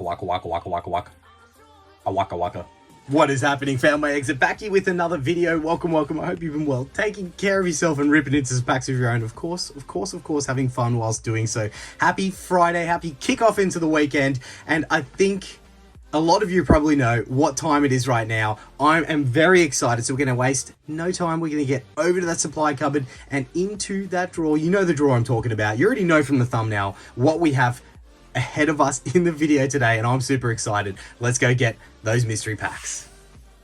waka waka waka waka waka waka. A waka waka. What is happening, Found My Exit? Back here with another video. Welcome. I hope you've been well, taking care of yourself and ripping into some packs of your own. Of course, having fun whilst doing so. Happy Friday, happy kickoff into the weekend. And I think a lot of you probably know what time it is right now. I am very excited, so we're going to waste no time. We're going to get over to that supply cupboard and into that drawer. You know the drawer I'm talking about. You already know from the thumbnail what we have ahead of us in the video today, and I'm super excited. Let's go get those mystery packs.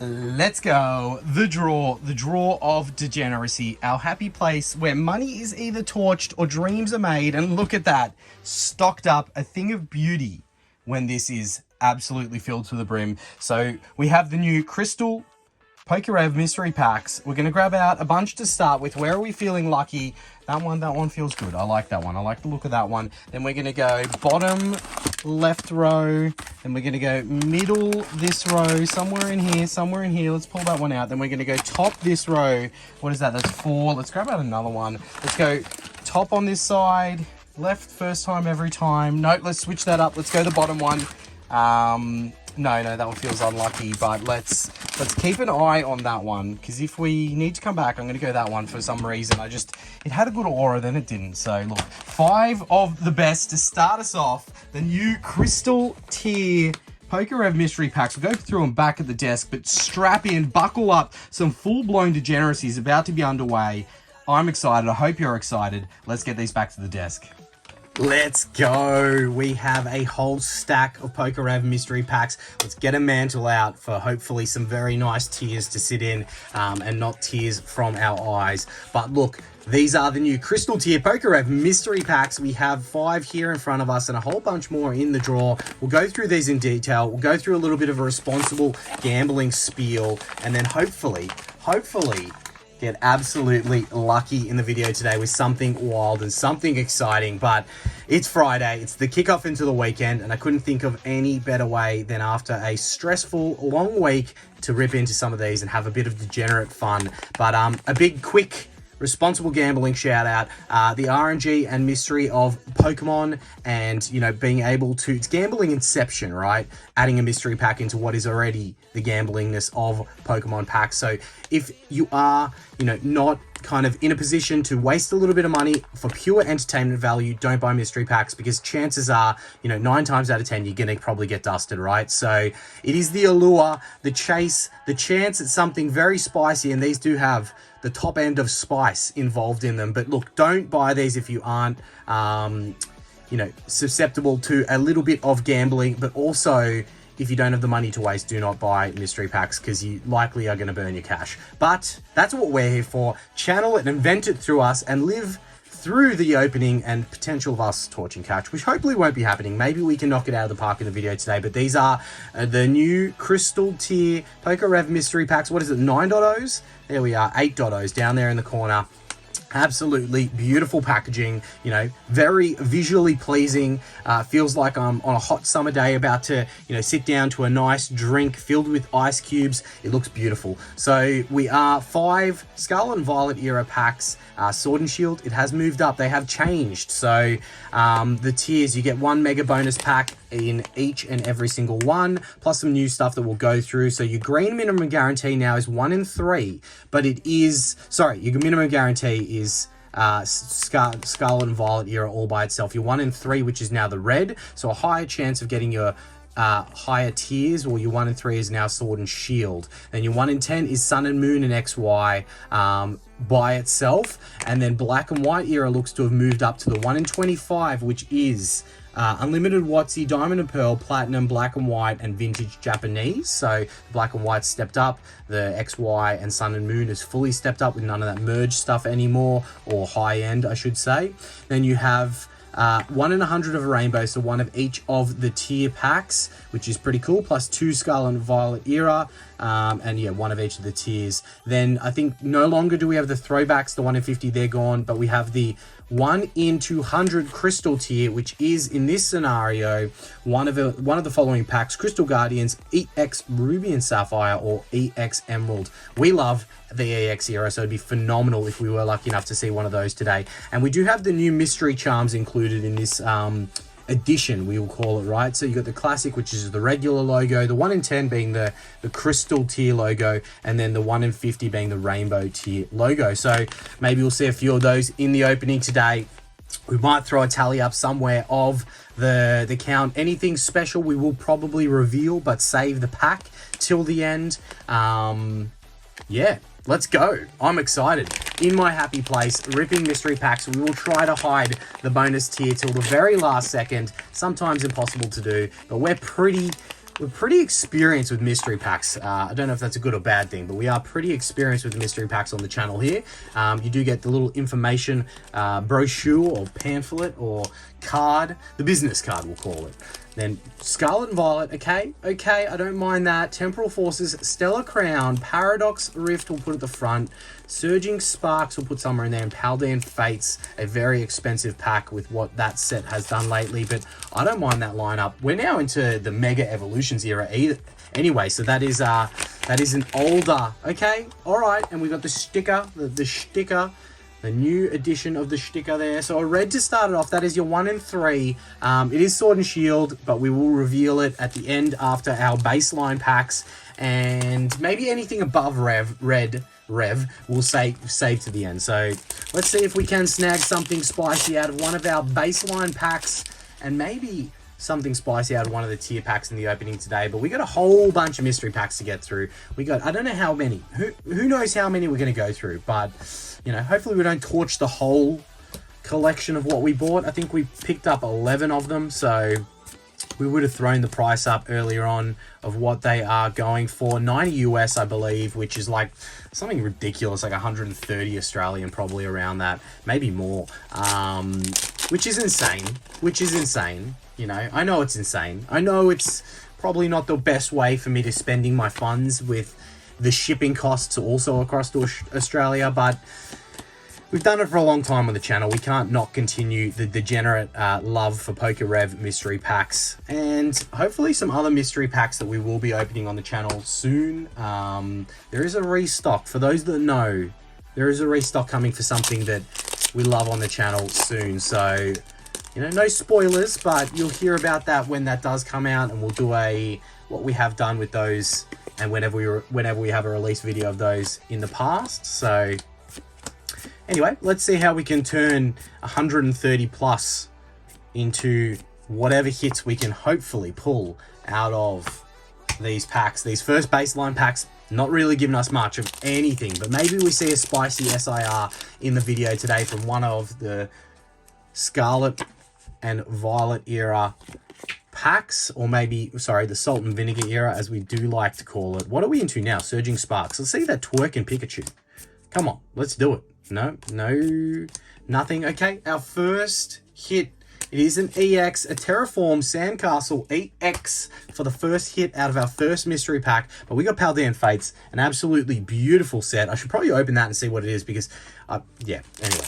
Let's go. The drawer of degeneracy, our happy place where money is either torched or dreams are made. And look at that, stocked up, a thing of beauty when this is absolutely filled to the brim. So we have the new crystal PokeRev Mystery Packs. We're going to grab out a bunch to start with. Where are we feeling lucky? That one feels good. I like that one. I like the look of that one. Then we're going to go bottom left row. Then we're going to go middle this row, somewhere in here. Let's pull that one out. Then we're going to go top this row. What is that? That's 4. Let's grab out another one. Let's go top on this side. Left first time every time. No, let's switch that up. Let's go the bottom one. No, that one feels unlucky, but let's keep an eye on that one, because if we need to come back, I'm going to go that one for some reason. It had a good aura, then it didn't. So look, 5 of the best to start us off. The new crystal tier PokeRev mystery packs. We'll go through them back at the desk, but strap in, buckle up. Some full-blown degeneracy is about to be underway. I'm excited. I hope you're excited. Let's get these back to the desk. Let's go. We have a whole stack of PokeRev mystery packs. Let's get a mantle out for hopefully some very nice tears to sit in, and not tears from our eyes. But look, these are the new crystal tier PokeRev mystery packs. We have 5 here in front of us and a whole bunch more in the drawer. We'll go through these in detail. We'll go through a little bit of a responsible gambling spiel, and then hopefully get absolutely lucky in the video today with something wild and something exciting. But it's Friday, it's the kickoff into the weekend, and I couldn't think of any better way than after a stressful long week to rip into some of these and have a bit of degenerate fun. But a big quick responsible gambling shout out, the RNG and mystery of Pokemon, and being able to, it's gambling inception, right? Adding a mystery pack into what is already the gamblingness of Pokemon packs. So if you are not kind of in a position to waste a little bit of money for pure entertainment value, don't buy mystery packs, because chances are 9 times out of 10 you're gonna probably get dusted, right? So it is the allure, the chase, the chance at something very spicy, and these do have the top end of spice involved in them. But look, don't buy these if you aren't susceptible to a little bit of gambling. But also, if you don't have the money to waste, do not buy mystery packs, because you likely are going to burn your cash. But that's what we're here for. Channel it and vent it through us, and live through the opening and potential of us torching cash, which hopefully won't be happening. Maybe we can knock it out of the park in the video today. But these are the new crystal tier PokeRev mystery packs. What is it, 9.0s? There we are, 8.0s down there in the corner. Absolutely beautiful packaging, very visually pleasing. Feels like I'm on a hot summer day about to, sit down to a nice drink filled with ice cubes. It looks beautiful. So we are 5 Scarlet and Violet era packs. Sword and Shield, it has moved up. They have changed. So the tiers, you get 1 mega bonus pack in each and every single one, plus some new stuff that we'll go through. So your green minimum guarantee now is 1 in 3, but it is, sorry, your minimum guarantee is Scarlet and Violet era all by itself. Your 1 in 3, which is now the red, so a higher chance of getting your higher tiers, or your 1 in 3 is now Sword and Shield. Then your 1 in 10 is Sun and Moon and XY by itself. And then Black and White era looks to have moved up to the 1 in 25, which is Unlimited WotC, Diamond and Pearl, Platinum, Black and White, and Vintage Japanese. So Black and White stepped up. The XY and Sun and Moon is fully stepped up with none of that merge stuff anymore, or high end, I should say. Then you have 1 in 100 of a rainbow, so 1 of each of the tier packs, which is pretty cool, plus 2 Scarlet and Violet era, and yeah, 1 of each of the tiers. Then I think no longer do we have the throwbacks, the 1 in 50, they're gone, but we have the 1 in 200 crystal tier, which is in this scenario one of the following packs: Crystal Guardians, EX Ruby and Sapphire, or EX Emerald. We love the EX era, so it'd be phenomenal if we were lucky enough to see one of those today. And we do have the new mystery charms included in this edition, we will call it, right? So you got the classic, which is the regular logo, the 1 in 10 being the crystal tier logo, and then the 1 in 50 being the rainbow tier logo. So maybe we'll see a few of those in the opening today. We might throw a tally up somewhere of the count. Anything special we will probably reveal, but save the pack till the end. Yeah, let's go. I'm excited. In my happy place, ripping mystery packs. We will try to hide the bonus tier till the very last second. Sometimes impossible to do, but we're pretty experienced with mystery packs. I don't know if that's a good or bad thing, but we are pretty experienced with the mystery packs on the channel here. You do get the little information brochure or pamphlet or card, the business card we'll call it. Then Scarlet and Violet, okay, I don't mind that. Temporal Forces, Stellar Crown, Paradox Rift we'll put at the front, Surging Sparks we'll put somewhere in there, and Paldean Fates, a very expensive pack with what that set has done lately, but I don't mind that lineup. We're now into the Mega Evolutions era anyway, so that is an older, okay, all right, and we got the sticker, the sticker, the new edition of the sticker there. So a red to start it off. That is your 1 in 3. It is Sword and Shield, but we will reveal it at the end after our baseline packs, and maybe anything above Rev we'll save to the end. So let's see if we can snag something spicy out of one of our baseline packs, and maybe something spicy out of one of the tier packs in the opening today. But we got a whole bunch of mystery packs to get through. We got, I don't know how many, who knows how many we're going to go through, but you know, hopefully we don't torch the whole collection of what we bought. I think we picked up 11 of them, so we would have thrown the price up earlier on of what they are going for. 90 US, I believe, which is like something ridiculous, like 130 Australian, probably around that, maybe more, which is insane. You know, I know it's insane. I know it's probably not the best way for me to spending my funds with the shipping costs also across to Australia, but we've done it for a long time on the channel. We can't not continue the degenerate love for PokeRev mystery packs, and hopefully some other mystery packs that we will be opening on the channel soon. There is a restock. For those that know, there is a restock coming for something that we love on the channel soon. So, you know, no spoilers, but you'll hear about that when that does come out, and we'll do what we have done with those, and whenever we have a release video of those in the past. So anyway, let's see how we can turn 130 plus into whatever hits we can hopefully pull out of these packs. These first baseline packs not really giving us much of anything, but maybe we see a spicy SIR in the video today from one of the Scarlet and Violet era packs, or maybe, sorry, the Salt and Vinegar era, as we do like to call it. What are we into now? Surging Sparks. Let's see that twerking Pikachu. Come on, let's do it. No, nothing. Okay, our first hit, it is an EX, a Terraform Sandcastle EX for the first hit out of our first mystery pack. But we got Paldean Fates, an absolutely beautiful set. I should probably open that and see what it is, because, yeah, anyway,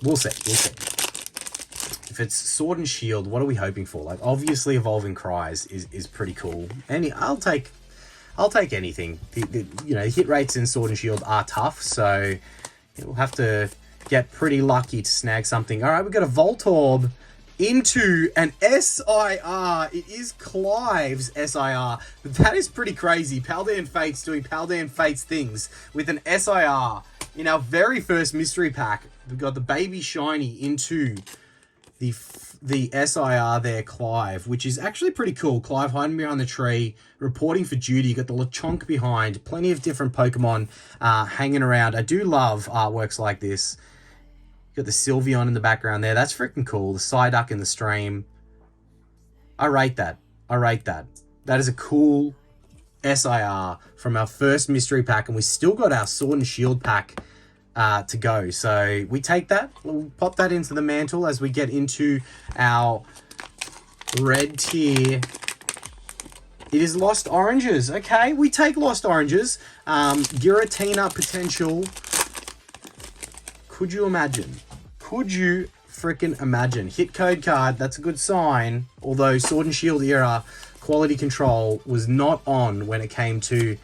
we'll see. If it's Sword and Shield, what are we hoping for? Like, obviously Evolving Cries is pretty cool. I'll take anything. You know, hit rates in Sword and Shield are tough, so we'll have to get pretty lucky to snag something. All right, we've got a Voltorb into an SIR. It is Clive's SIR. That is pretty crazy. Paldean Fates doing Paldean Fates things with an SIR. In our very first mystery pack, we've got the baby shiny into the SIR there, Clive, which is actually pretty cool. Clive hiding behind the tree, reporting for duty. You got the Lechonk behind, plenty of different Pokemon hanging around. I do love artworks like this. You got the Sylveon in the background there. That's freaking cool. The Psyduck in the stream. I rate that. That is a cool SIR from our first mystery pack, and we still got our Sword and Shield pack to go. So we take that, we'll pop that into the mantle as we get into our red tier. It is Lost Oranges. Okay, we take Lost Oranges. Giratina potential. Could you imagine? Could you freaking imagine? Hit code card, that's a good sign. Although Sword and Shield era quality control was not on when it came to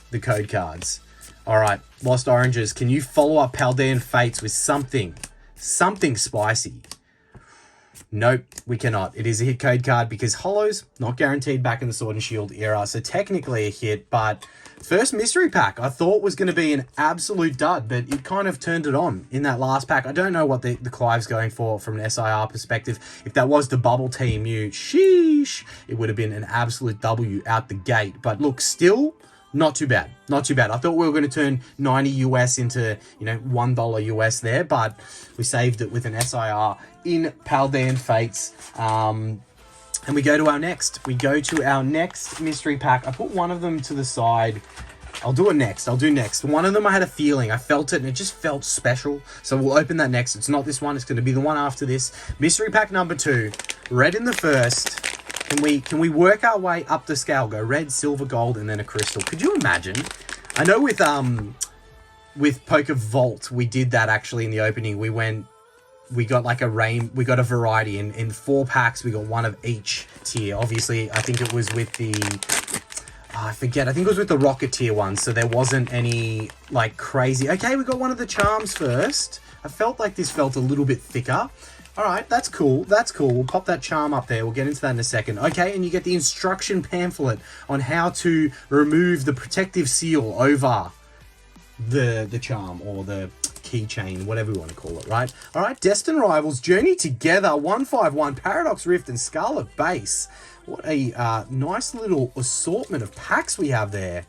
the code cards. All right, Lost Oranges, can you follow up Paldean Fates with something spicy? Nope, we cannot. It is a hit code card because holos, not guaranteed back in the Sword and Shield era, so technically a hit, but first mystery pack I thought was going to be an absolute dud, but it kind of turned it on in that last pack. I don't know what the Clive's going for from an SIR perspective. If that was the bubble team, sheesh, it would have been an absolute W out the gate. But look, still not too bad. Not too bad. I thought we were going to turn 90 US into, you know, $1 US there, but we saved it with an SIR in Paldean Fates. And we go to our next. We go to our next mystery pack. I put one of them to the side. I'll do it next. I'll do next. One of them I had a feeling. I felt it and it just felt special. So we'll open that next. It's not this one. It's going to be the one after this. Mystery pack number 2. Red in the first. Can we work our way up the scale? Go red, silver, gold, and then a crystal. Could you imagine? I know with Poker Vault, we did that actually in the opening. We got like we got a variety in 4 packs. We got one of each tier. Obviously, I think it was with the, I think it was with the Rocket tier one. So there wasn't any like crazy. Okay, we got one of the charms first. I felt like this felt a little bit thicker. All right, that's cool. That's cool. We'll pop that charm up there. We'll get into that in a second. Okay, and you get the instruction pamphlet on how to remove the protective seal over the charm or the keychain, whatever we want to call it, right? All right, Destined Rivals, Journey Together, 151, Paradox Rift, and Scarlet Base. What a nice little assortment of packs we have there.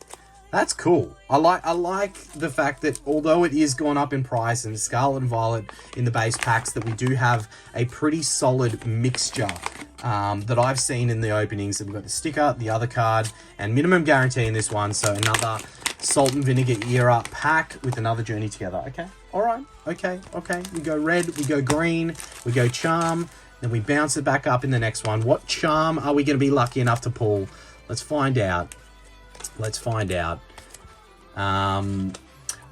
That's cool. I like the fact that although it is gone up in price and Scarlet and Violet in the base packs, that we do have a pretty solid mixture that I've seen in the openings. So we've got the sticker, the other card, and minimum guarantee in this one. So another Salt and Vinegar era pack with another Journey Together. Okay, all right, okay. We go red, we go green, we go charm, then we bounce it back up in the next one. What charm are we going to be lucky enough to pull? Let's find out. Let's find out. I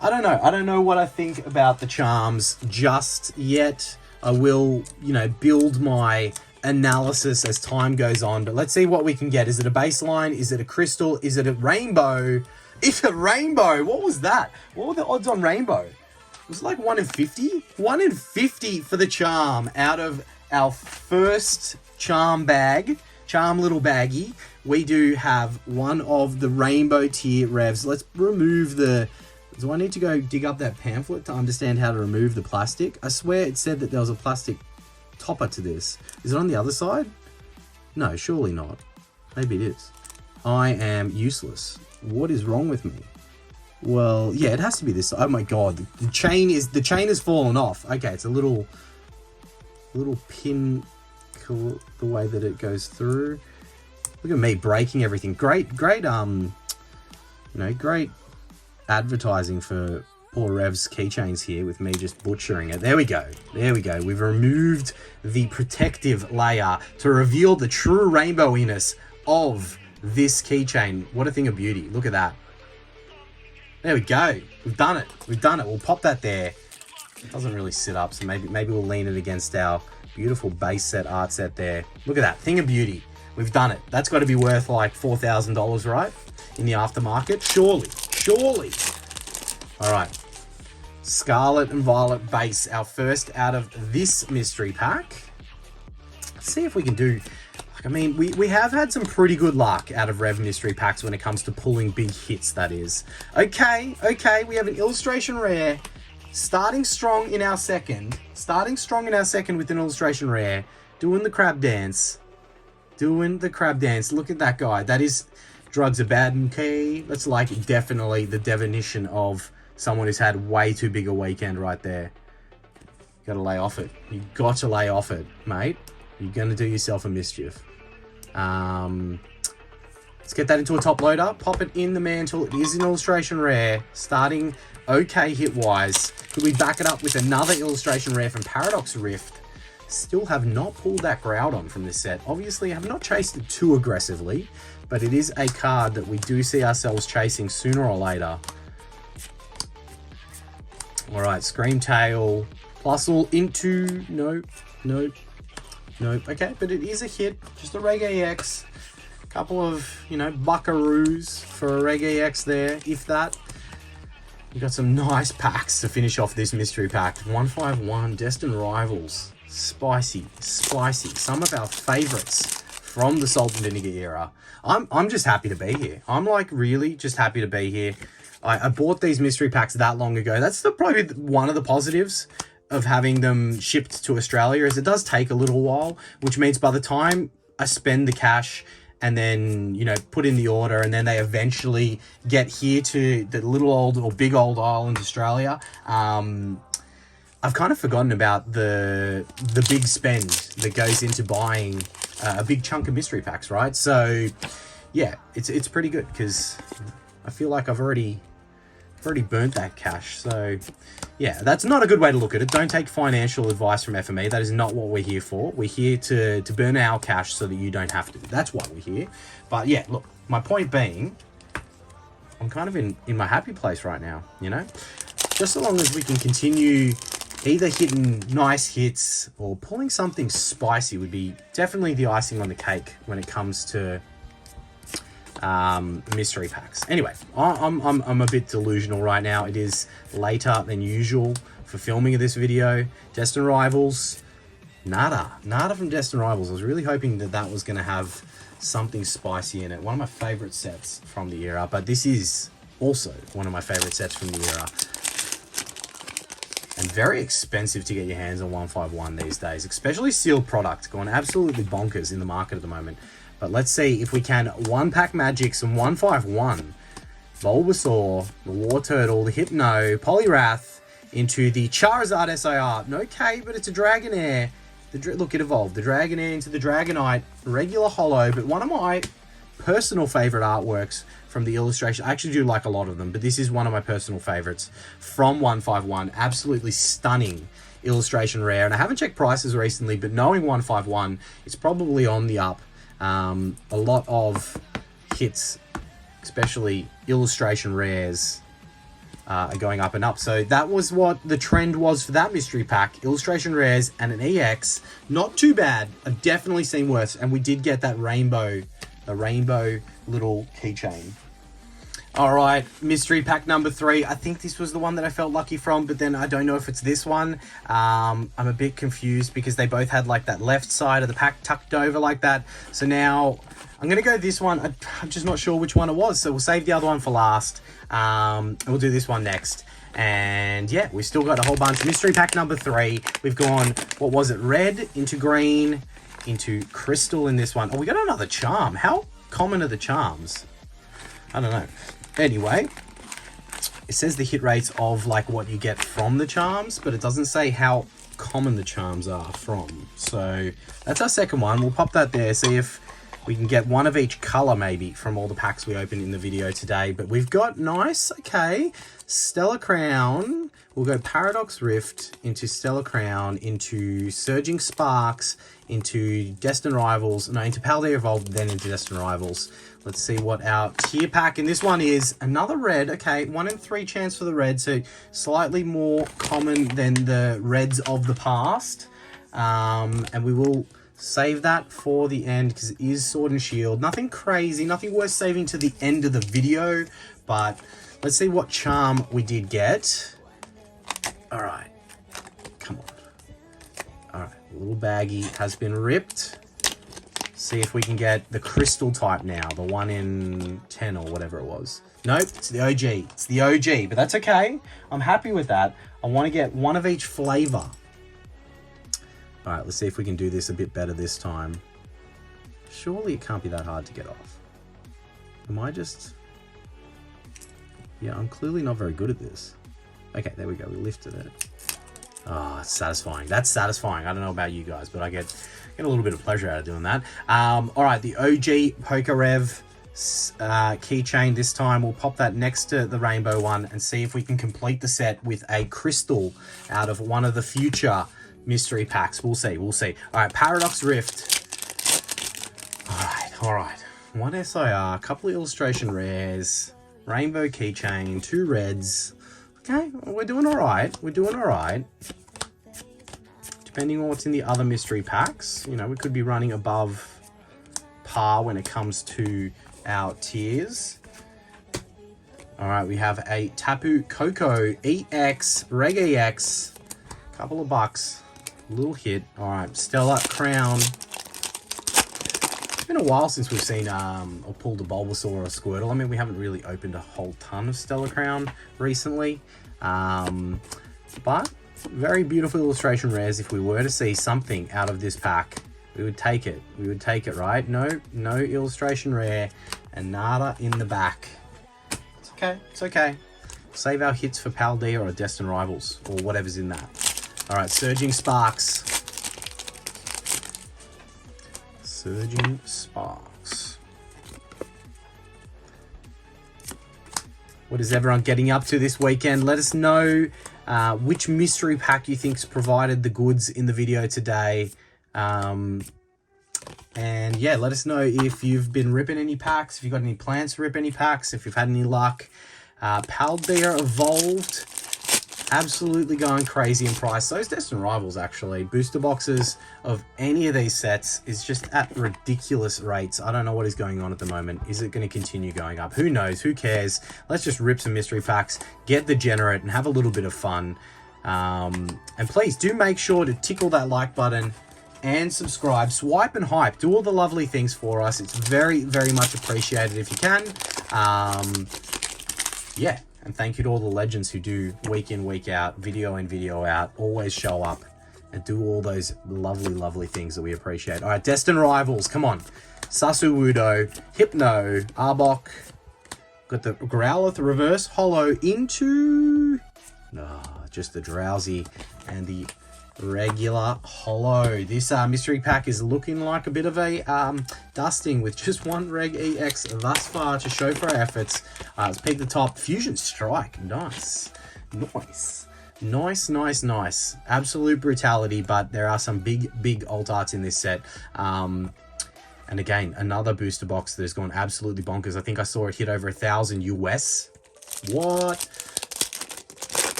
don't know. I don't know what I think about the charms just yet. I will, you know, build my analysis as time goes on. But let's see what we can get. Is it a baseline? Is it a crystal? Is it a rainbow? It's a rainbow. What was that? What were the odds on rainbow? Was it like 1 in 50? 1 in 50 for the charm out of our first charm bag. Charm little baggie. We do have one of the rainbow tier revs. Let's remove the... Do I need to go dig up that pamphlet to understand how to remove the plastic? I swear it said that there was a plastic topper to this. Is it on the other side? No, surely not. Maybe it is. I am useless. What is wrong with me? Well, yeah, it has to be this. Oh my god, the chain has fallen off. Okay, it's a little pin, the way that it goes through. Look at me breaking everything. Great, you know, great advertising for poor Rev's keychains here with me just butchering it. There we go. There we go. We've removed the protective layer to reveal the true rainbowiness of this keychain. What a thing of beauty. Look at that. There we go. We've done it. We've done it. We'll pop that there. It doesn't really sit up, so maybe we'll lean it against our beautiful base set art set there. Look at that. Thing of beauty. We've done it. That's got to be worth like $4,000, right? In the aftermarket. Surely. Surely. All right. Scarlet and Violet base. Our first out of this mystery pack. Let's see if we can do... I mean, we have had some pretty good luck out of Rev mystery packs when it comes to pulling big hits, that is. Okay. We have an illustration rare. Starting strong in our second. With an illustration rare. Doing the crab dance. Look at that guy. That is... Drugs are bad, okay? That's like definitely the definition of someone who's had way too big a weekend right there. You gotta lay off it. You got to lay off it, mate. You're gonna do yourself a mischief. Let's get that into a top loader. Pop it in the mantle. It is an illustration rare. Starting okay hit-wise. Could we back it up with another illustration rare from Paradox Rift? Still have not pulled that Groudon from this set. Obviously, I have not chased it too aggressively, but it is a card that we do see ourselves chasing sooner or later. All right, Screamtail. Plusle into... Nope. Okay, but it is a hit. Just a Reggae X. Couple of, you know, buckaroos for a Reggae X there, if that. We've got some nice packs to finish off this mystery pack. 151, Destined Rivals. Spicy. Some of our favorites from the Salt and Vinegar era. I'm just happy to be here. I'm like really just happy to be here. I bought these mystery packs that long ago. That's probably one of the positives of having them shipped to Australia, is it does take a little while, which means by the time I spend the cash and then, you know, put in the order and then they eventually get here to the little old or big old island Australia, I've kind of forgotten about the big spend that goes into buying a big chunk of mystery packs, right? So yeah, it's pretty good because I feel like I've already burnt that cash. So yeah, that's not a good way to look at it. Don't take financial advice from FME. That is not what we're here for. We're here to burn our cash so that you don't have to. That's why we're here. But yeah, look, my point being, I'm kind of in my happy place right now, you know? Just so long as we can continue either hitting nice hits or pulling something spicy would be definitely the icing on the cake when it comes to mystery packs. Anyway, I'm a bit delusional right now. It is later than usual for filming of this video. Destined Rivals, nada from Destined Rivals. I was really hoping that was going to have something spicy in it. One of my favorite sets from the era, but this is also one of my favorite sets from the era. And very expensive to get your hands on 151 these days, especially sealed product, going absolutely bonkers in the market at the moment. But let's see if we can one-pack magic some 151. Bulbasaur, the War Turtle, the Hypno, Poliwrath into the Charizard SIR. No K, but it's a Dragonair. Look, it evolved. The Dragonair into the Dragonite, regular holo, but one of my personal favorite artworks from the illustration. I actually do like a lot of them, but this is one of my personal favorites from 151. Absolutely stunning illustration rare. And I haven't checked prices recently, but knowing 151, it's probably on the up. A lot of hits, especially illustration rares, are going up and up. So that was what the trend was for that mystery pack. Illustration rares and an EX. Not too bad. I've definitely seen worse. And we did get that rainbow little keychain. All right, mystery pack number 3. I think this was the one that I felt lucky from, but then I don't know if it's this one. I'm a bit confused because they both had like that left side of the pack tucked over like that. So now I'm going to go this one. I'm just not sure which one it was. So we'll save the other one for last. And we'll do this one next. And yeah, we still got a whole bunch. Mystery pack number 3. We've gone, what was it? Red into green into crystal in this one. Oh, we got another charm. How common are the charms? I don't know. Anyway, it says the hit rates of like what you get from the charms, but it doesn't say how common the charms are from. So that's our second one. We'll pop that there, see if we can get one of each color maybe from all the packs we opened in the video today. But we've got nice, okay, Stellar Crown. We'll go Paradox Rift into Stellar Crown, into Surging Sparks, into Destined Rivals, no, into Paldea Evolved, then into Destined Rivals. Let's see what our tier pack, and this one is another red. Okay, 1 in 3 chance for the red, so slightly more common than the reds of the past. And we will save that for the end because it is Sword and Shield. Nothing crazy, nothing worth saving to the end of the video, but let's see what charm we did get. All right, come on. All right, a little baggie has been ripped. See if we can get the crystal type now, the 1 in 10 or whatever it was. Nope, it's the OG. It's the OG, but that's okay. I'm happy with that. I want to get one of each flavor. All right, let's see if we can do this a bit better this time. Surely it can't be that hard to get off. Am I just... Yeah, I'm clearly not very good at this. Okay, there we go. We lifted it. Oh, it's satisfying. That's satisfying. I don't know about you guys, but I get a little bit of pleasure out of doing that. All right, the OG PokeRev keychain this time. We'll pop that next to the rainbow one and see if we can complete the set with a crystal out of one of the future mystery packs. We'll see. We'll see. All right, Paradox Rift. All right. 1 SIR, a couple of illustration rares, rainbow keychain, 2 reds. Okay, we're doing all right. We're doing all right. Depending on what's in the other mystery packs, you know, we could be running above par when it comes to our tiers. All right, we have a Tapu Koko EX, Reg EX, couple of bucks. Little hit. All right, Stellar Crown. It's been a while since we've seen or pulled a Bulbasaur or a Squirtle. I mean, we haven't really opened a whole ton of Stellar Crown recently. But very beautiful illustration rares. If we were to see something out of this pack, we would take it. We would take it, right? No illustration rare and nada in the back. It's okay. It's okay. Save our hits for Paldea or Destined Rivals or whatever's in that. All right, Surging Sparks. Surging Sparks. What is everyone getting up to this weekend? Let us know which mystery pack you think's provided the goods in the video today. And yeah, let us know if you've been ripping any packs, if you've got any plans to rip any packs, if you've had any luck. Paldea Evolved, absolutely going crazy in price. Those Destined Rivals, actually. Booster boxes of any of these sets is just at ridiculous rates. I don't know what is going on at the moment. Is it going to continue going up? Who knows? Who cares? Let's just rip some mystery packs, get degenerate, and have a little bit of fun. And please do make sure to tickle that like button and subscribe. Swipe and hype. Do all the lovely things for us. It's very, very much appreciated if you can. Yeah, and thank you to all the legends who do week in, week out, video in, video out, always show up and do all those lovely, lovely things that we appreciate. All right, Destined Rivals, come on. Sasuwudo, Hypno, Arbok, got the Growlithe reverse holo into just the Drowsy and the regular holo. This mystery pack is looking like a bit of a dusting with just one Reg EX thus far to show for our efforts. Let's peek the top. Fusion Strike. Nice. Nice. Absolute brutality, but there are some big alt arts in this set. And again, another booster box that has gone absolutely bonkers. I think I saw it hit over 1,000 US. What?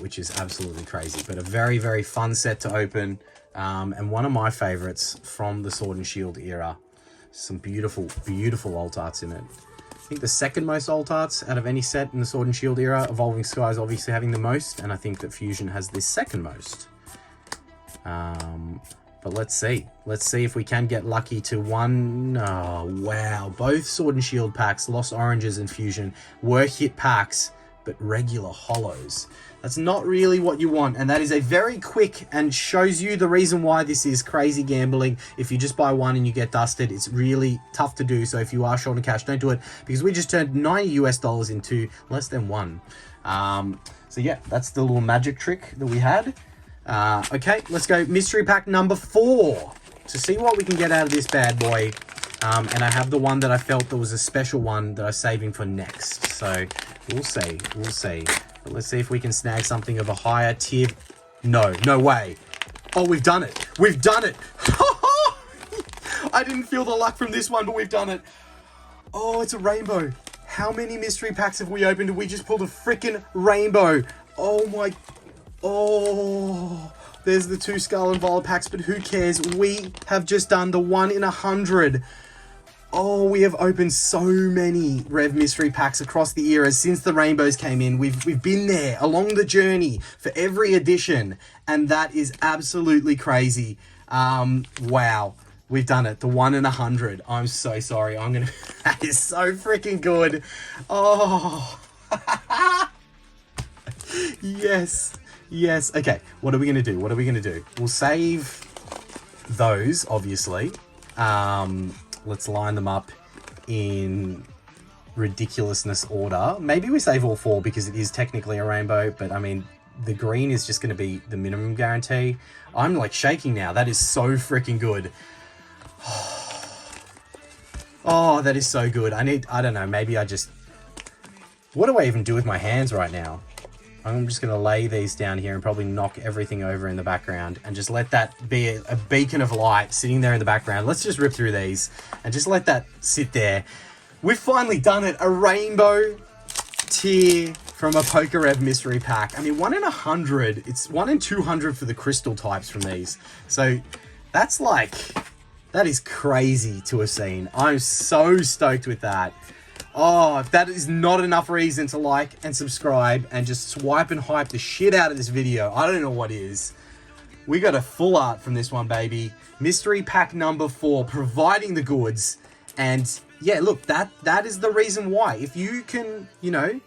Which is absolutely crazy, but a very, very fun set to open, and one of my favorites from the Sword and Shield era. Some beautiful alt arts in it. I think the second most alt arts out of any set in the Sword and Shield era. Evolving Skies obviously having the most, and I think that Fusion has the second most. But let's see if we can get lucky to one. Oh wow, both Sword and Shield packs, Lost Oranges and Fusion, were hit packs, but regular holos. That's not really what you want, and that is a very quick and shows you the reason why this is crazy gambling. If you just buy one and you get dusted, it's really tough to do. So if you are short on cash, don't do it, because we just turned $90 US into less than one. So yeah, that's the little magic trick that we had. Okay, let's go mystery pack number 4 to see what we can get out of this bad boy. And I have the one that I felt that was a special one that I'm saving for next. So we'll see. But let's see if we can snag something of a higher tier. No way. Oh, we've done it. I didn't feel the luck from this one, but we've done it. Oh, it's a rainbow. How many mystery packs have we opened? We just pulled a freaking rainbow. Oh my. Oh. There's the 2 Skull and Violet packs, but who cares? We have just done the 1 in 100. Oh, we have opened so many Rev Mystery Packs across the eras since the rainbows came in. We've been there along the journey for every edition, and that is absolutely crazy. Wow, we've done it. The 1 in 100. I'm so sorry. That is so freaking good. Oh, yes. Okay, what are we gonna do? We'll save those, obviously. Let's line them up in ridiculousness order. Maybe we save all 4 because it is technically a rainbow, but I mean, the green is just going to be the minimum guarantee. I'm like shaking now. That is so freaking good. Oh, that is so good. I don't know, maybe what do I even do with my hands right now? I'm just going to lay these down here and probably knock everything over in the background and just let that be a beacon of light sitting there in the background. Let's just rip through these and just let that sit there. We've finally done it. A rainbow tier from a PokeRev Mystery Pack. I mean, 1 in 100. It's 1 in 200 for the crystal types from these. So that is crazy to have seen. I'm so stoked with that. Oh, if that is not enough reason to like and subscribe and just swipe and hype the shit out of this video, I don't know what is. We got a full art from this one, baby. Mystery pack number 4, providing the goods. And yeah, look, that is the reason why. If you can, you know,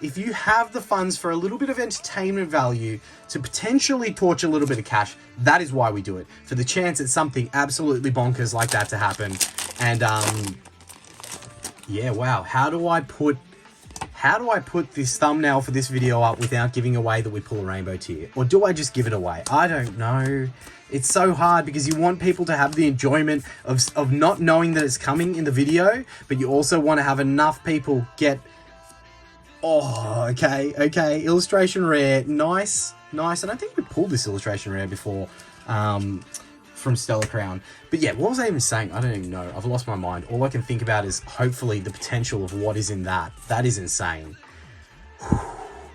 if you have the funds for a little bit of entertainment value to potentially torch a little bit of cash, that is why we do it. For the chance at something absolutely bonkers like that to happen. And yeah, wow. How do I put this thumbnail for this video up without giving away that we pull a rainbow tier? Or do I just give it away? I don't know. It's so hard because you want people to have the enjoyment of not knowing that it's coming in the video, but you also want to have enough people get... Oh, okay. Illustration rare. Nice. And I think we pulled this illustration rare before from Stellar Crown. But yeah, what was I even saying? I don't even know. I've lost my mind. All I can think about is hopefully the potential of what is in that. That is insane.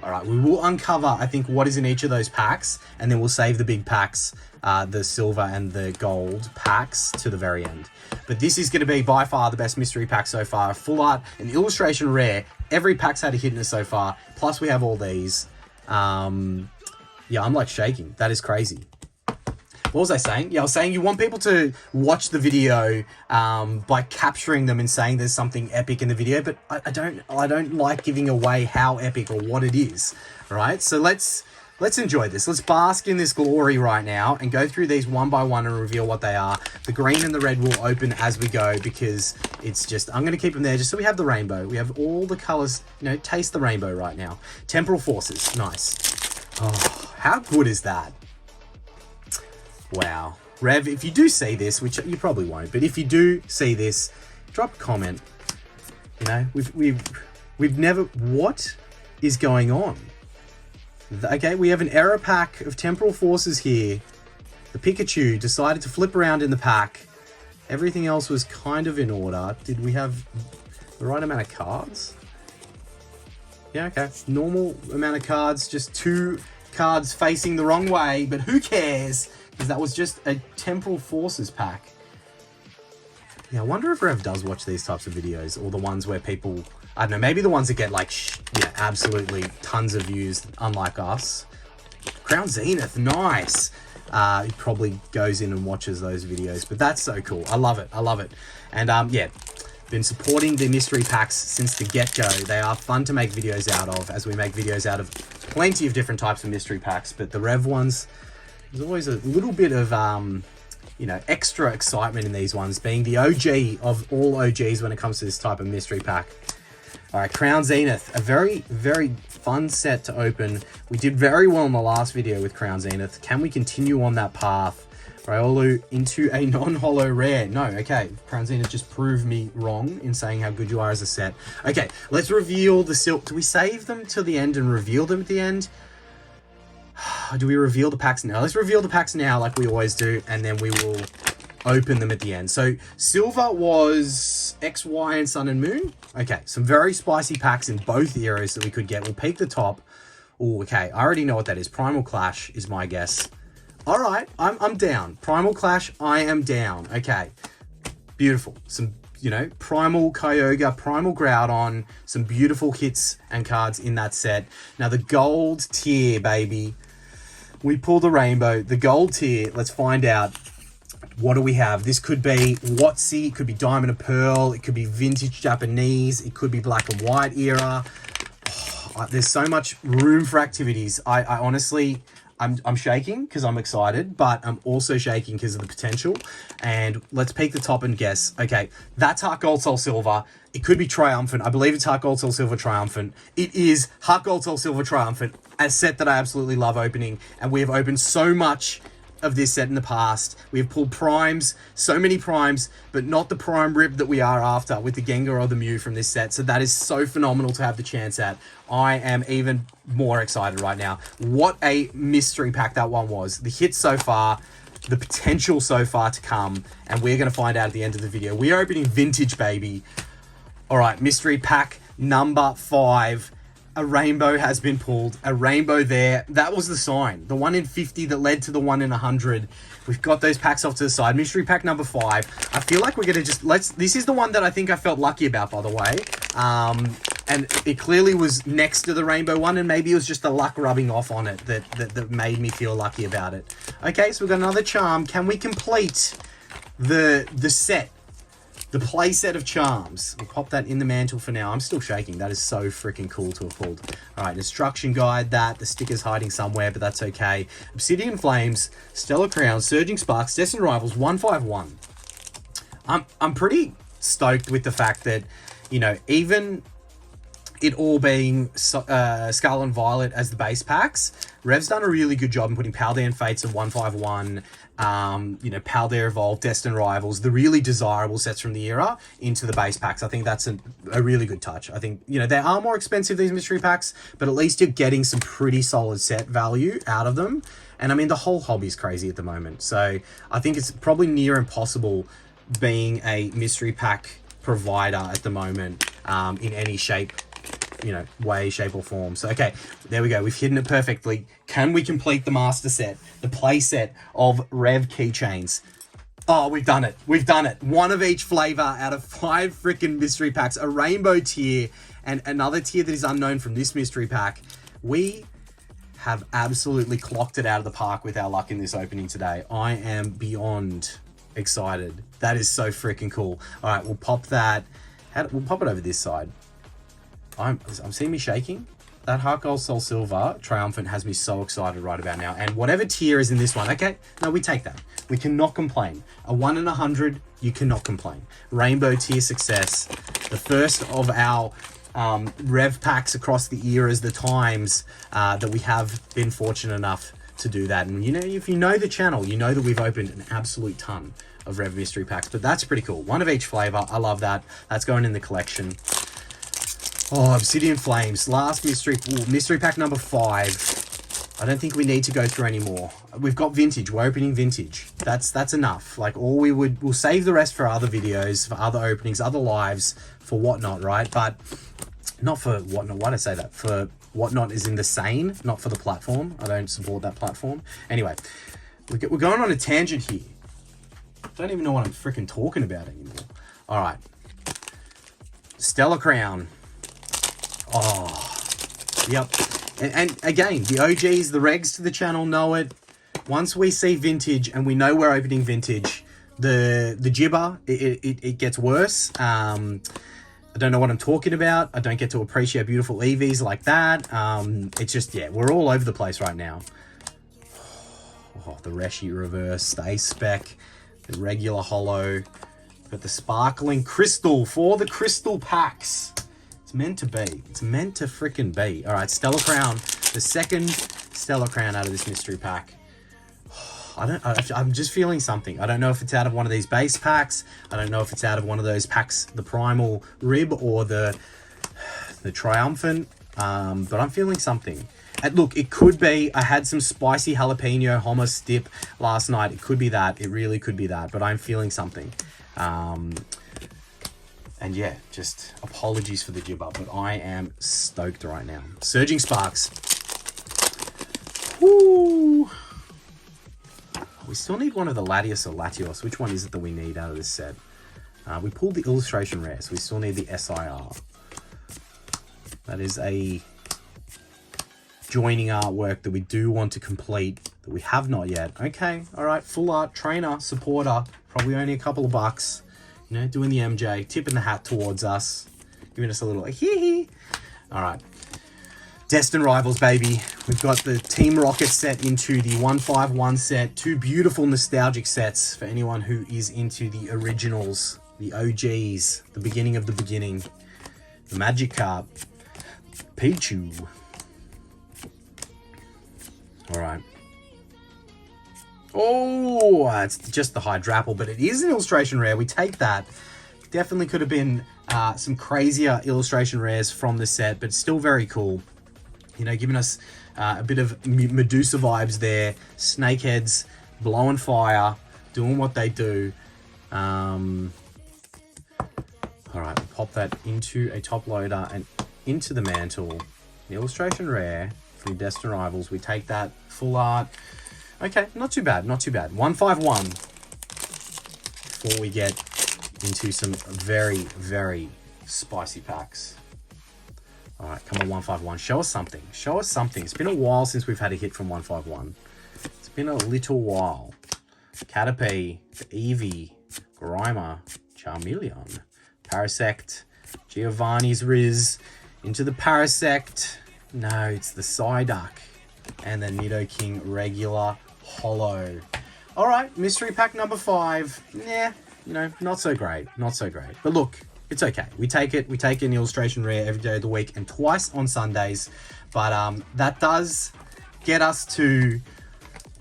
All right, we will uncover, I think, what is in each of those packs, and then we'll save the big packs, the silver and the gold packs, to the very end. But this is going to be by far the best mystery pack so far. Full art, an illustration rare. Every pack's had a hit in it so far. Plus, we have all these. Yeah, I'm like shaking. That is crazy. What was I saying? Yeah, I was saying you want people to watch the video by capturing them and saying there's something epic in the video, but I don't like giving away how epic or what it is. All right, so let's enjoy this. Let's bask in this glory right now and go through these one by one and reveal what they are. The green and the red will open as we go because it's just, I'm going to keep them there just so we have the rainbow. We have all the colors, you know, taste the rainbow right now. Temporal Forces, nice. Oh, how good is that? Wow. Rev, if you do see this, which you probably won't, but if you do see this, drop a comment. You know, we've never... What is going on? Okay, we have an error pack of Temporal Forces here. The Pikachu decided to flip around in the pack. Everything else was kind of in order. Did we have the right amount of cards? Yeah, okay. Normal amount of cards, just 2 cards facing the wrong way, but who cares? Because that was just a Temporal Forces pack. Yeah, I wonder if Rev does watch these types of videos, or the ones where people, I don't know, maybe the ones that get like, yeah, absolutely tons of views, unlike us. Crown Zenith, nice. He probably goes in and watches those videos, but that's so cool. I love it. And yeah, been supporting the mystery packs since the get-go. They are fun to make videos out of, as we make videos out of plenty of different types of mystery packs, but the Rev ones, there's always a little bit of, you know, extra excitement in these ones, being the OG of all OGs when it comes to this type of mystery pack. All right, Crown Zenith, a very, very fun set to open. We did very well in the last video with Crown Zenith. Can we continue on that path? Riolu into a non-holo rare. No, okay. Crown Zenith just proved me wrong in saying how good you are as a set. Okay, let's reveal the silk. Do we save them till the end and reveal them at the end? Do we reveal the packs now? Let's reveal the packs now like we always do, and then we will open them at the end. So silver was X, Y, and Sun and Moon. Okay, some very spicy packs in both eras that we could get. We'll peek the top. Oh, okay. I already know what that is. Primal Clash is my guess. All right, I'm down. Primal Clash, I am down. Okay, beautiful. Some, you know, Primal Kyogre, Primal Groudon, some beautiful hits and cards in that set. Now the gold tier, baby. We pull the rainbow, the gold tier. Let's find out. What do we have? This could be Watsy, it could be Diamond and Pearl, it could be vintage Japanese, it could be black and white era. Oh, there's so much room for activities. I honestly, I'm shaking because I'm excited, but I'm also shaking because of the potential. And let's peek the top and guess. Okay, that's Heart Gold Soul Silver. It could be Triumphant. I believe it's Heart Gold Soul Silver Triumphant. It is Heart Gold Soul Silver Triumphant, a set that I absolutely love opening. And we have opened so much of this set in the past. We have pulled primes, so many primes, but not the prime rip that we are after with the Gengar or the Mew from this set. So that is so phenomenal to have the chance at. I am even more excited right now. What a mystery pack that one was. The hits so far, the potential so far to come, and we're going to find out at the end of the video. We are opening vintage, baby. All right, mystery pack number 5. A rainbow has been pulled. A rainbow there. That was the sign. The 1 in 50 that led to the 1 in 100. We've got those packs off to the side. Mystery pack number 5. I feel like we're going to just... This is the one that I think I felt lucky about, by the way. And it clearly was next to the rainbow one, and maybe it was just the luck rubbing off on it that made me feel lucky about it. Okay, so we've got another charm. Can we complete the set? The play set of charms. We'll pop that in the mantle for now. I'm still shaking. That is so freaking cool to have pulled. All right, instruction guide, the sticker's hiding somewhere, but that's okay. Obsidian Flames, Stellar Crown, Surging Sparks, Destined Rivals, 151. I'm pretty stoked with the fact that, you know, even it all being Scarlet and Violet as the base packs, Rev's done a really good job in putting Paldean Fates of 151, you know, Paldean Evolved, Destined Rivals, the really desirable sets from the era into the base packs. I think that's a really good touch. I think, you know, they are more expensive, these mystery packs, but at least you're getting some pretty solid set value out of them. And I mean, the whole hobby's crazy at the moment. So I think it's probably near impossible being a mystery pack provider at the moment in any shape, you know, way, shape or form. So, okay, there we go. We've hidden it perfectly. Can we complete the master set, the play set of Rev keychains? Oh, we've done it. We've done it. One of each flavor out of 5 freaking mystery packs, a rainbow tier and another tier that is unknown from this mystery pack. We have absolutely clocked it out of the park with our luck in this opening today. I am beyond excited. That is so freaking cool. All right, we'll pop that. We'll pop it over this side. I'm seeing me shaking. That Heart Gold Soul Silver Triumphant has me so excited right about now. And whatever tier is in this one, okay, no, we take that. We cannot complain. A 1 in 100, you cannot complain. Rainbow tier success. The first of our Rev packs across the eras, the times that we have been fortunate enough to do that. And, you know, if you know the channel, you know that we've opened an absolute ton of Rev mystery packs. But that's pretty cool. One of each flavor. I love that. That's going in the collection. Oh, Obsidian Flames, last mystery pack number 5. I don't think we need to go through any more. We've got vintage. We're opening vintage. That's enough. Like, we'll save the rest for other videos, for other openings, other lives, for whatnot, right? But not for whatnot. Why did I say that? For whatnot is in the sane, not for the platform. I don't support that platform. Anyway, we're going on a tangent here. Don't even know what I'm freaking talking about anymore. All right, Stellar Crown. Oh, yep. And again, the OGs, the regs to the channel know it. Once we see vintage and we know we're opening vintage, the gibber, it gets worse. I don't know what I'm talking about. I don't get to appreciate beautiful EVs like that. It's just, yeah, we're all over the place right now. Oh, the Reshi reverse, the Ace Spec, the regular holo, but the sparkling crystal for the crystal packs. It's meant to be. It's meant to freaking be. All right, Stellar Crown. The second Stellar Crown out of this mystery pack. I'm just feeling something. I don't know if it's out of one of these base packs. I don't know if it's out of one of those packs, the Primal Rib or the Triumphant. But I'm feeling something. And look, it could be, I had some spicy jalapeno hummus dip last night. It could be that. It really could be that. But I'm feeling something. And yeah, just apologies for the gibber, but I am stoked right now. Surging Sparks. Woo! We still need one of the Latios or Latios. Which one is it that we need out of this set? We pulled the illustration rare, so we still need the SIR. That is a joining artwork that we do want to complete, that we have not yet. Okay, all right, full art, trainer, supporter, probably only a couple of bucks. You know, doing the MJ, tipping the hat towards us, giving us a little hee-hee. All right. Destined Rivals, baby. We've got the Team Rocket set into the 151 set. 2 beautiful nostalgic sets for anyone who is into the originals, the OGs, the beginning of the beginning. The Magikarp, Pichu. All right. Oh, it's just the Hydrapple, but it is an illustration rare. We take that. Definitely could have been some crazier illustration rares from the set, but still very cool. You know, giving us a bit of Medusa vibes there. Snakeheads blowing fire, doing what they do. All right, we'll pop that into a top loader and into the mantle. The illustration rare from Destined Rivals. We take that full art. Okay, not too bad, not too bad. 151 before we get into some very, very spicy packs. All right, come on, 151. Show us something. Show us something. It's been a while since we've had a hit from 151. It's been a little while. Caterpie, Eevee, Grimer, Charmeleon, Parasect, Giovanni's Riz, into the Parasect. No, it's the Psyduck. And the Nidoking regular holo. All right, mystery pack number 5. Yeah, you know, not so great. Not so great. But look, it's okay. We take it. We take an illustration rare every day of the week and twice on Sundays. But that does get us to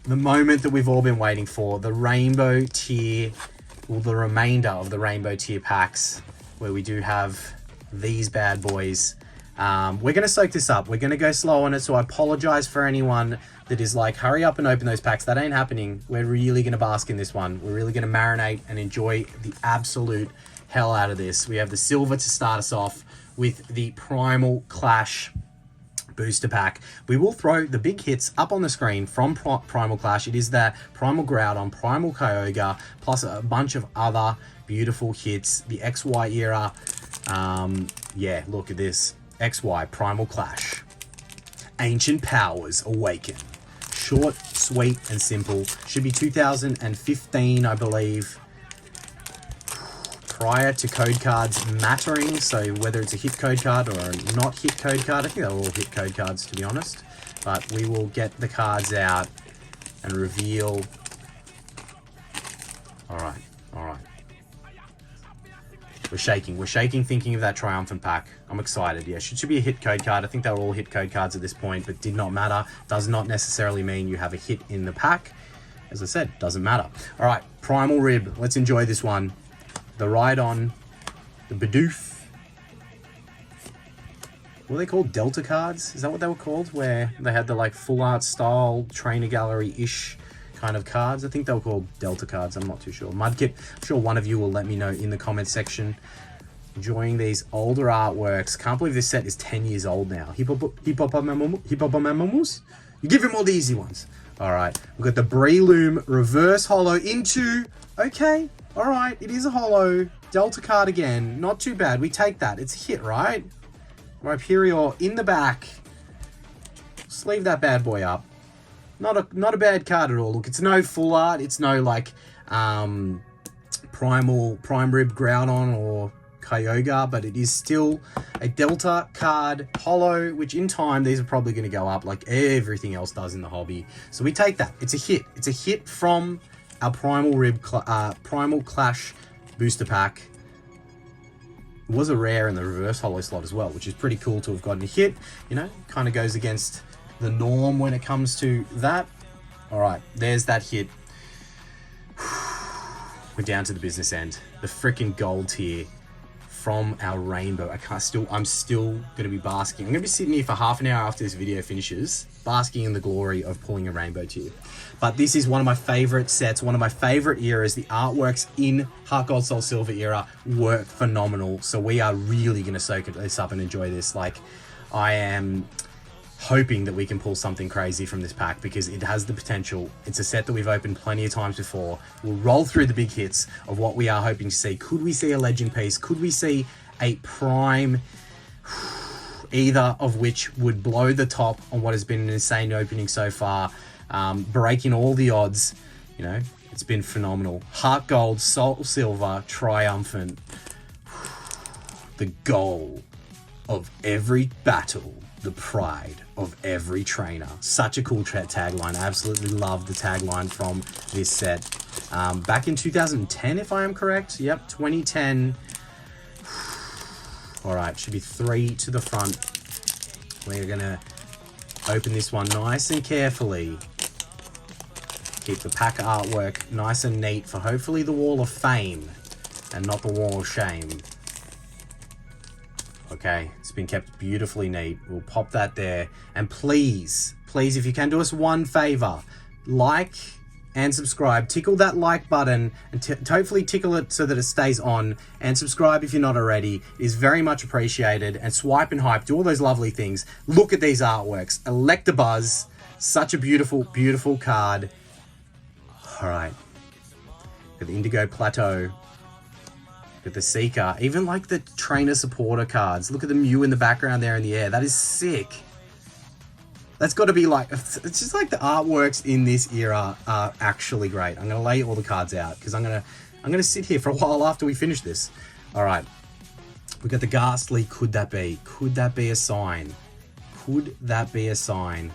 the moment that we've all been waiting for. The rainbow tier, or the remainder of the rainbow tier packs, where we do have these bad boys. We're going to soak this up. We're going to go slow on it. So I apologize for anyone that is like, hurry up and open those packs. That ain't happening. We're really going to bask in this one. We're really going to marinate and enjoy the absolute hell out of this. We have the silver to start us off with the Primal Clash booster pack. We will throw the big hits up on the screen from Primal Clash. It is the Primal Groudon, Primal Kyogre, plus a bunch of other beautiful hits. The XY era. Yeah, look at this. XY Primal Clash. Ancient Powers Awaken. Short, sweet, and simple. Should be 2015, I believe. Prior to code cards mattering, so whether it's a hit code card or a not hit code card, I think they're all hit code cards, to be honest. But we will get the cards out and reveal. All right. We're shaking thinking of that triumphant pack. I'm excited. Yeah, should be a hit code card. I think they were all hit code cards at this point, but did not matter. Does not necessarily mean you have a hit in the pack. As I said, doesn't matter. All right, Primal Rib. Let's enjoy this one. The Rhydon, the Bidoof. What were they called? Delta cards? Is that what they were called? Where they had the like full art style trainer gallery-ish kind of cards. I think they were called Delta cards. I'm not too sure. Mudkip, I'm sure one of you will let me know in the comment section. Enjoying these older artworks. Can't believe this set is 10 years old now. Hippopotamus? You give him all the easy ones. All right. We've got the Breloom reverse holo into... Okay. All right. It is a holo. Delta card again. Not too bad. We take that. It's a hit, right? Rhyperior in the back. Sleeve that bad boy up. Not a bad card at all. Look, it's no full art. It's no like Prime Rib Groudon or Kyogre, but it is still a Delta card holo, which in time these are probably going to go up like everything else does in the hobby. So we take that. It's a hit. It's a hit from our Primal Clash booster pack. It was a rare in the reverse holo slot as well, which is pretty cool to have gotten a hit. You know, kind of goes against the norm when it comes to that. All right, there's that hit. We're down to the business end. The freaking gold tier from our rainbow. I'm still going to be basking. I'm going to be sitting here for half an hour after this video finishes, basking in the glory of pulling a rainbow tier. But this is one of my favorite sets, one of my favorite eras. The artworks in Heart Gold Soul Silver era work phenomenal. So we are really going to soak this up and enjoy this. Like, I am hoping that we can pull something crazy from this pack because it has the potential. It's a set that we've opened plenty of times before. We'll roll through the big hits of what we are hoping to see. Could we see a legend piece? Could we see a prime? Either of which would blow the top on what has been an insane opening so far, breaking all the odds. You know, it's been phenomenal. Heart Gold, Soul Silver, triumphant. The goal of every battle, the pride of every trainer. Such a cool tagline. I absolutely love the tagline from this set. Back in 2010, if I am correct. Yep, 2010. All right, should be 3 to the front. We're gonna open this one nice and carefully. Keep the pack artwork nice and neat for hopefully the Wall of Fame and not the Wall of Shame. Okay, it's been kept beautifully neat. We'll pop that there. And please, if you can do us one favor, like and subscribe. Tickle that like button and hopefully tickle it so that it stays on. And subscribe if you're not already. It is very much appreciated. And swipe and hype, do all those lovely things. Look at these artworks. Electabuzz, such a beautiful, beautiful card. All right, got the Indigo Plateau. at the Seeker. Even like the trainer supporter cards. Look at the Mew in the background there in the air. That is sick. That's got to be like, it's just like the artworks in this era are actually great. I'm going to lay all the cards out because I'm going to sit here for a while after we finish this. All right. We got the Ghastly. Could that be? Could that be a sign? Could that be a sign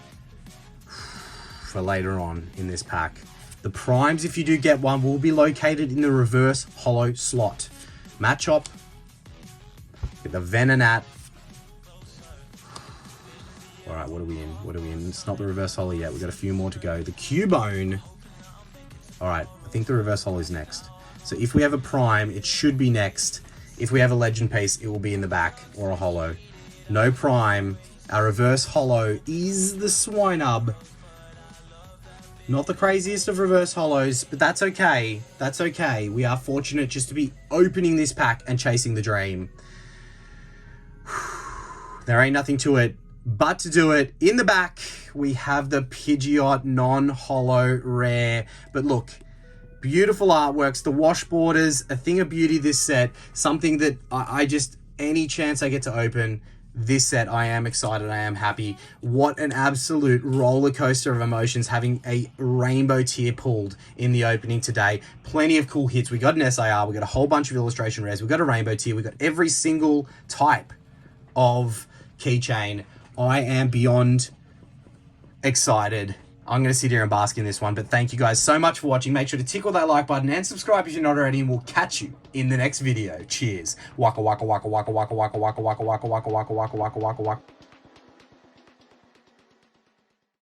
for later on in this pack? The primes, if you do get one, will be located in the reverse hollow slot. Machop. Get the Venonat. All right, what are we in? What are we in? It's not the reverse hollow yet. We've got a few more to go. The Cubone. All right, I think the reverse hollow is next. So if we have a prime, it should be next. If we have a legend piece, it will be in the back or a hollow. No prime. Our reverse hollow is the Swinub. Not the craziest of reverse hollows, but that's okay. That's okay. We are fortunate just to be opening this pack and chasing the dream. There ain't nothing to it but to do it. In the back, we have the Pidgeot non-hollow rare. But look, beautiful artworks. The wash borders, a thing of beauty this set. Something that I just, any chance I get to open this set, I am excited, I am happy. What an absolute roller coaster of emotions having a rainbow tier pulled in the opening today. Plenty of cool hits. We got an SIR, we got a whole bunch of illustration rares, we got a rainbow tier, we got every single type of keychain. I am beyond excited. I'm going to sit here and bask in this one, but thank you guys so much for watching. Make sure to tickle that like button and subscribe if you're not already, and we'll catch you in the next video. Cheers. Waka waka waka waka waka waka waka waka waka waka waka waka waka waka waka waka.